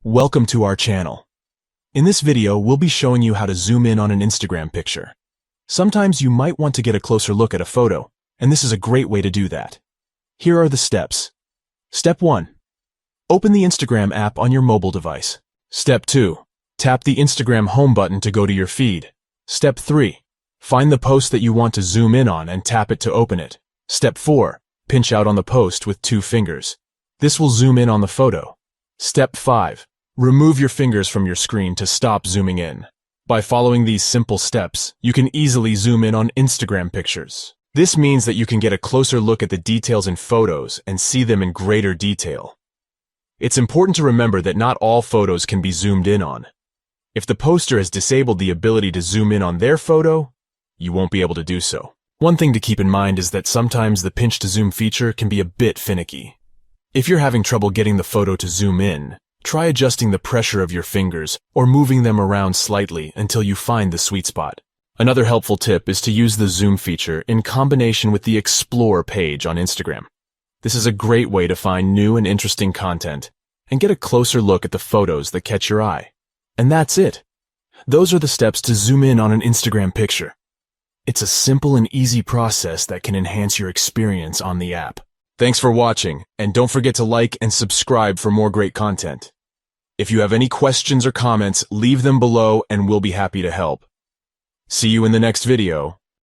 Welcome to our channel. In this video, we'll be showing you how to zoom in on an Instagram picture. Sometimes you might want to get a closer look at a photo, and this is a great way to do that. Here are the steps. Step 1. Open the Instagram app on your mobile device. Step 2. Tap the Instagram home button to go to your feed. Step 3. Find the post that you want to zoom in on and tap it to open it. Step 4. Pinch out on the post with 2 fingers. This will zoom in on the photo. Step 5. Remove your fingers from your screen to stop zooming in. By following these simple steps, you can easily zoom in on Instagram pictures. This means that you can get a closer look at the details in photos and see them in greater detail. It's important to remember that not all photos can be zoomed in on. If the poster has disabled the ability to zoom in on their photo, you won't be able to do so. One thing to keep in mind is that sometimes the pinch to zoom feature can be a bit finicky. If you're having trouble getting the photo to zoom in, try adjusting the pressure of your fingers or moving them around slightly until you find the sweet spot. Another helpful tip is to use the zoom feature in combination with the Explore page on Instagram. This is a great way to find new and interesting content and get a closer look at the photos that catch your eye. And that's it. Those are the steps to zoom in on an Instagram picture. It's a simple and easy process that can enhance your experience on the app. Thanks for watching, and don't forget to like and subscribe for more great content. If you have any questions or comments, leave them below and we'll be happy to help. See you in the next video.